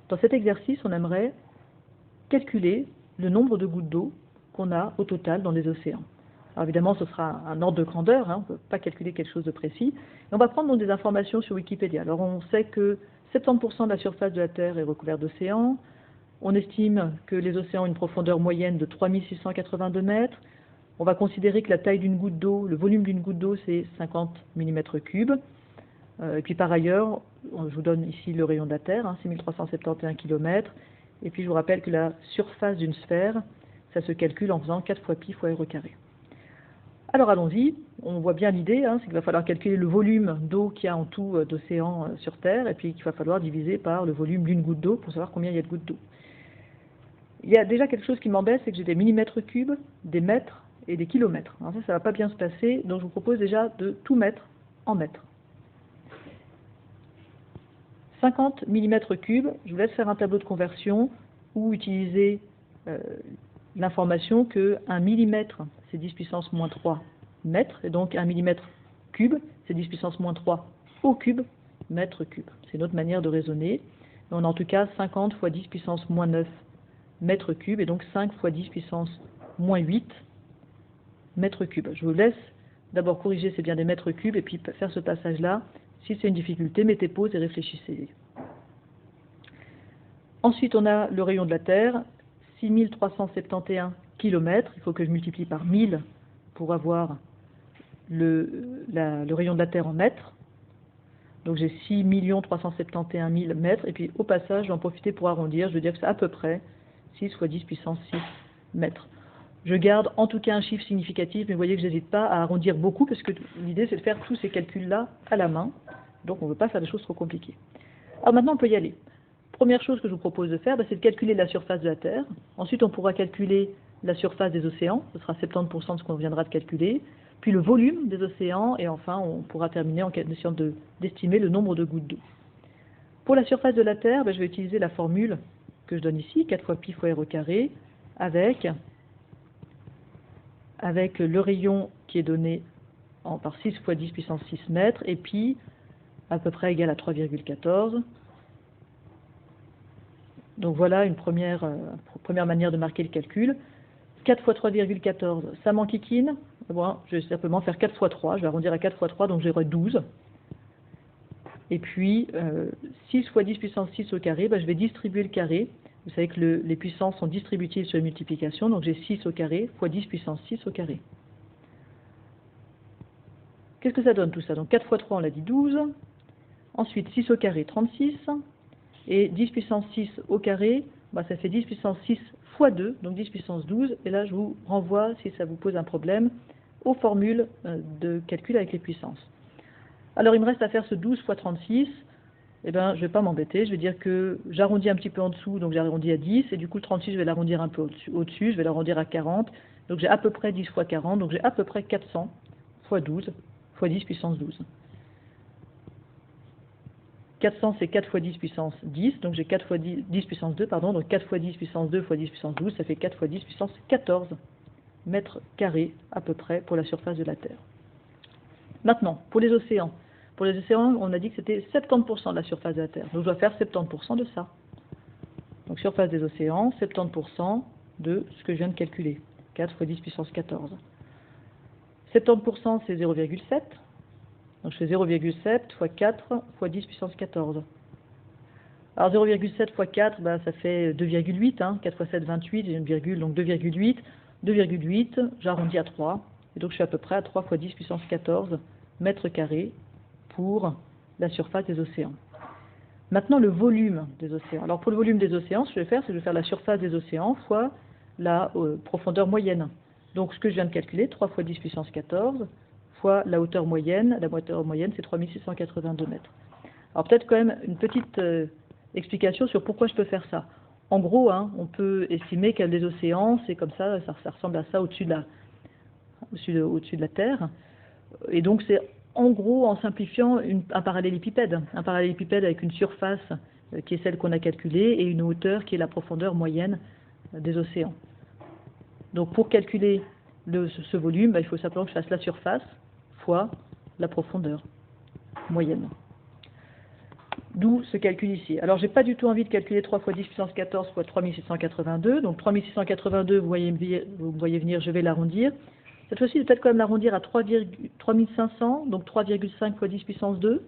Dans cet exercice, on aimerait calculer le nombre de gouttes d'eau qu'on a au total dans les océans. Alors évidemment, ce sera un ordre de grandeur, on ne peut pas calculer quelque chose de précis. Et on va prendre donc des informations sur Wikipédia. Alors on sait que 70% de la surface de la Terre est recouverte d'océans. On estime que les océans ont une profondeur moyenne de 3682 mètres. On va considérer que la taille d'une goutte d'eau, le volume d'une goutte d'eau, c'est 50 mm3. Et puis par ailleurs, je vous donne ici le rayon de la Terre, 6371 km. Et puis je vous rappelle que la surface d'une sphère, ça se calcule en faisant 4 fois pi fois r au carré. Alors allons-y, on voit bien l'idée, c'est qu'il va falloir calculer le volume d'eau qu'il y a en tout d'océans sur Terre, et puis qu'il va falloir diviser par le volume d'une goutte d'eau pour savoir combien il y a de gouttes d'eau. Il y a déjà quelque chose qui m'embête, c'est que j'ai des millimètres cubes, des mètres et des kilomètres. Alors ça ne va pas bien se passer, donc je vous propose déjà de tout mettre en mètres. 50 mm3, je vous laisse faire un tableau de conversion ou utiliser l'information que 1 millimètre, c'est 10 puissance moins 3 mètres, et donc 1 millimètre cube, c'est 10 puissance moins 3 au cube mètre cube. C'est une autre manière de raisonner. Et on a en tout cas 50 fois 10 puissance moins 9 mètres cubes, et donc 5 fois 10 puissance moins 8 mètres cubes. Je vous laisse d'abord corriger, c'est bien des mètres cubes, et puis faire ce passage-là. Si c'est une difficulté, mettez pause et réfléchissez. Ensuite, on a le rayon de la Terre, 6371 km. Il faut que je multiplie par 1000 pour avoir le rayon de la Terre en mètres. Donc j'ai 6 371 000 mètres. Et puis au passage, je vais en profiter pour arrondir. Je veux dire que c'est à peu près 6 fois 10 puissance 6 mètres. Je garde en tout cas un chiffre significatif, mais vous voyez que je n'hésite pas à arrondir beaucoup, parce que l'idée c'est de faire tous ces calculs-là à la main. Donc on ne veut pas faire des choses trop compliquées. Alors maintenant on peut y aller. Première chose que je vous propose de faire, c'est de calculer la surface de la Terre. Ensuite on pourra calculer la surface des océans, ce sera 70% de ce qu'on viendra de calculer, puis le volume des océans, et enfin on pourra terminer en essayant d'estimer le nombre de gouttes d'eau. Pour la surface de la Terre, je vais utiliser la formule que je donne ici, 4 fois pi fois r au carré, avec le rayon qui est donné par 6 fois 10 puissance 6 mètres, et pi à peu près égal à 3,14. Donc voilà une première manière de marquer le calcul. 4 fois 3,14, ça m'enquiquine. Bon, je vais simplement faire 4 fois 3, je vais arrondir à 4 fois 3, donc j'aurai 12. Et puis 6 fois 10 puissance 6 au carré, je vais distribuer le carré. Vous savez que les puissances sont distributives sur les multiplications, donc j'ai 6 au carré fois 10 puissance 6 au carré. Qu'est-ce que ça donne tout ça? Donc 4 fois 3, on l'a dit 12. Ensuite 6 au carré, 36. Et 10 puissance 6 au carré, ça fait 10 puissance 6 fois 2, donc 10 puissance 12. Et là, je vous renvoie, si ça vous pose un problème, aux formules de calcul avec les puissances. Alors, il me reste à faire ce 12 fois 36. Je ne vais pas m'embêter. Je vais dire que j'arrondis un petit peu en dessous, donc j'arrondis à 10. Et du coup, le 36, je vais l'arrondir un peu au-dessus. Je vais l'arrondir à 40. Donc, j'ai à peu près 10 fois 40. Donc, j'ai à peu près 400 fois 12 fois 10 puissance 12. 400, c'est 4 fois 10 puissance 10, donc j'ai 4 fois 10 puissance 2, pardon, donc 4 fois 10 puissance 2 fois 10 puissance 12, ça fait 4 fois 10 puissance 14 mètres carrés à peu près pour la surface de la Terre. Maintenant, pour les océans. Pour les océans, on a dit que c'était 70% de la surface de la Terre, donc je dois faire 70% de ça. Donc surface des océans, 70% de ce que je viens de calculer, 4 fois 10 puissance 14. 70% c'est 0,7. Donc je fais 0,7 fois 4 fois 10 puissance 14. Alors 0,7 fois 4, ça fait 2,8. 4 fois 7, 28, j'ai une virgule, donc 2,8. 2,8, j'arrondis à 3. Et donc je suis à peu près à 3 fois 10 puissance 14 mètres carrés pour la surface des océans. Maintenant le volume des océans. Alors pour le volume des océans, ce que je vais faire, c'est que je vais faire la surface des océans fois la profondeur moyenne. Donc ce que je viens de calculer, 3 fois 10 puissance 14, fois la hauteur moyenne. La hauteur moyenne, c'est 3682 mètres. Alors peut-être quand même une petite explication sur pourquoi je peux faire ça. En gros, on peut estimer que les océans, c'est comme ça ressemble à ça au-dessus de la Terre. Et donc c'est en gros, en simplifiant, un parallélépipède. Un parallélépipède avec une surface qui est celle qu'on a calculée et une hauteur qui est la profondeur moyenne des océans. Donc pour calculer ce volume, il faut simplement que je fasse la surface fois la profondeur moyenne. D'où ce calcul ici. Alors, j'ai pas du tout envie de calculer 3 fois 10 puissance 14 fois 3682. Donc, 3682, vous voyez venir, je vais l'arrondir. Cette fois-ci, je vais peut-être quand même l'arrondir à 3500, donc 3,5 fois 10 puissance 2.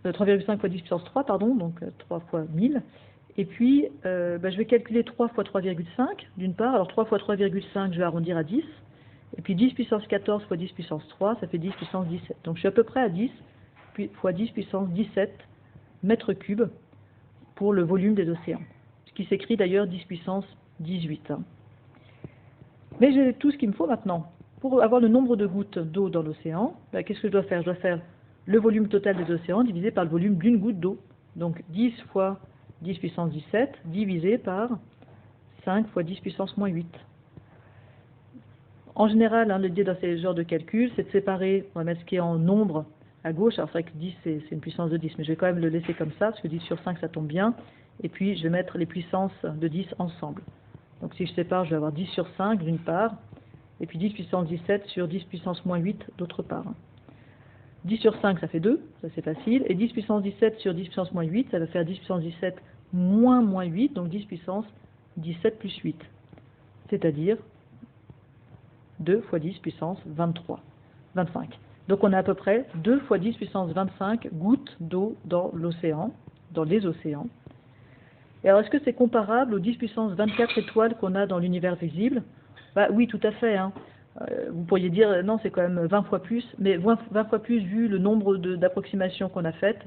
3,5 fois 10 puissance 3, pardon, donc 3 fois 1000. Et puis, je vais calculer 3 fois 3,5, d'une part. Alors, 3 fois 3,5, je vais arrondir à 10. Et puis 10 puissance 14 fois 10 puissance 3, ça fait 10 puissance 17. Donc je suis à peu près à 10 fois 10 puissance 17 mètres cubes pour le volume des océans. Ce qui s'écrit d'ailleurs 10 puissance 18. Mais j'ai tout ce qu'il me faut maintenant. Pour avoir le nombre de gouttes d'eau dans l'océan, qu'est-ce que je dois faire? Je dois faire le volume total des océans divisé par le volume d'une goutte d'eau. Donc 10 fois 10 puissance 17 divisé par 5 fois 10 puissance moins 8. En général, l'idée dans ces genres de calculs, c'est de séparer, on va mettre ce qui est en nombre à gauche. Alors c'est vrai que 10, c'est une puissance de 10, mais je vais quand même le laisser comme ça, parce que 10 sur 5, ça tombe bien. Et puis, je vais mettre les puissances de 10 ensemble. Donc si je sépare, je vais avoir 10 sur 5 d'une part, et puis 10 puissance 17 sur 10 puissance moins 8 d'autre part. 10 sur 5, ça fait 2, ça c'est facile. Et 10 puissance 17 sur 10 puissance moins 8, ça va faire 10 puissance 17 moins 8, donc 10 puissance 17 plus 8. C'est-à-dire 2 fois 10 puissance 25. Donc on a à peu près 2 fois 10 puissance 25 gouttes d'eau dans l'océan, dans les océans. Et alors est-ce que c'est comparable aux 10 puissance 24 étoiles qu'on a dans l'univers visible? Oui, tout à fait. Vous pourriez dire non, c'est quand même 20 fois plus, mais 20 fois plus vu le nombre d'approximations qu'on a faites,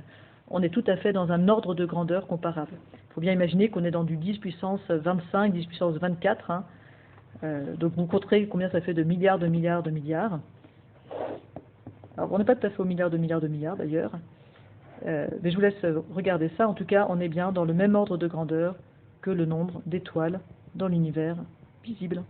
on est tout à fait dans un ordre de grandeur comparable. Il faut bien imaginer qu'on est dans du 10 puissance 25, 10 puissance 24, donc vous compterez combien ça fait de milliards, de milliards, de milliards. Alors on n'est pas tout à fait au milliard de milliards de milliards d'ailleurs, mais je vous laisse regarder ça. En tout cas, on est bien dans le même ordre de grandeur que le nombre d'étoiles dans l'univers visible.